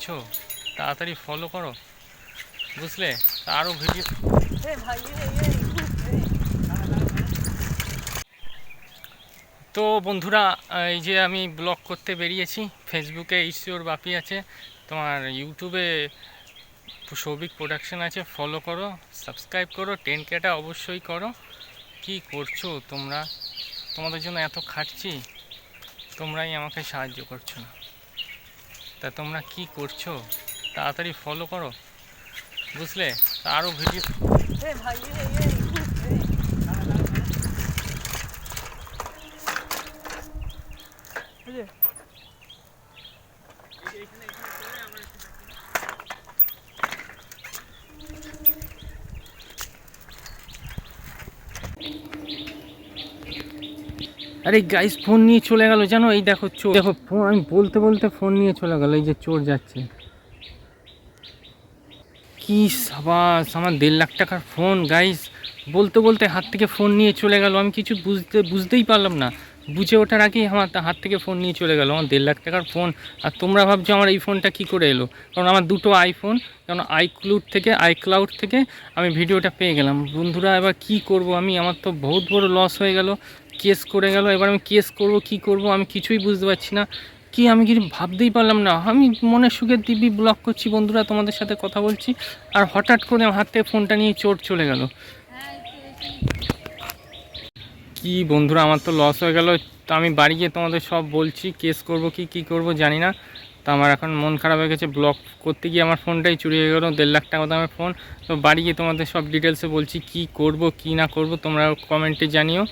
করছো তাড়াতাড়ি ফলো করো, বুঝলে? আরও ভিডিও। তো বন্ধুরা, এই যে আমি ব্লগ করতে বেরিয়েছি। ফেসবুকে ঈশ্বর বাপি আছে, তোমার ইউটিউবে সৌভিক প্রোডাকশন আছে, ফলো করো, সাবস্ক্রাইব করো, 10Kটা অবশ্যই করো। কি করছো তোমরা? তোমাদের জন্য এত খাটছি, তোমরাই আমাকে সাহায্য করছো না। তা তোমরা কি করছো? তাড়াতাড়ি ফলো করো, বুঝলে? আরও ভিডিও। আরে গাইস, ফোন নিয়ে চলে গেল জানো? এই দেখো চোর, দেখো ফোন, আমি বলতে বলতে ফোন নিয়ে চলে গেল। এই যে চোর যাচ্ছে। কি সাবাস, আমার 1.5 লাখ টাকার ফোন গাইস, বলতে বলতে হাত থেকে ফোন নিয়ে চলে গেল। আমি কিছু বুঝতেই পারলাম না। বুঝে ওঠার আগেই আমার হাত থেকে ফোন নিয়ে চলে গেল, আমার 1.5 লাখ টাকার ফোন। আর তোমরা ভাবছো আমার এই ফোনটা কি করে এলো? কারণ আমার দুটো আইফোন, কারণ আইক্লাউড থেকে আমি ভিডিওটা পেয়ে গেলাম। বন্ধুরা, এবার কি করব আমি? আমার তো বহুত বড় লস হয়ে গেল, কেস করে গেল। এবার আমি কেস করব কি করব আমি কিছুই বুঝতে পারছি না। কি আমি কিছু ভাবতেই পারলাম না। আমি মনের সুখে দিব্যি ব্লগ করছি বন্ধুরা, তোমাদের সাথে কথা বলছি, আর হঠাৎ করে আমার হাত থেকে ফোনটা নিয়ে চোর চলে গেল। কি বন্ধুরা, আমার তো লস হয়ে গেল। তো আমি বাড়ি গিয়ে তোমাদের সব বলছি, কেস করব কি করব জানি না। তো আমার এখন মন খারাপ হয়ে গেছে, ব্লগ করতে গিয়ে আমার ফোনটাই চুরি হয়ে গেলো, 1.5 লাখ টাকা দামের ফোন। তো বাড়ি গিয়ে তোমাদের সব ডিটেলসে বলছি কি করব কি না করব, তোমরা কমেন্টে জানিও।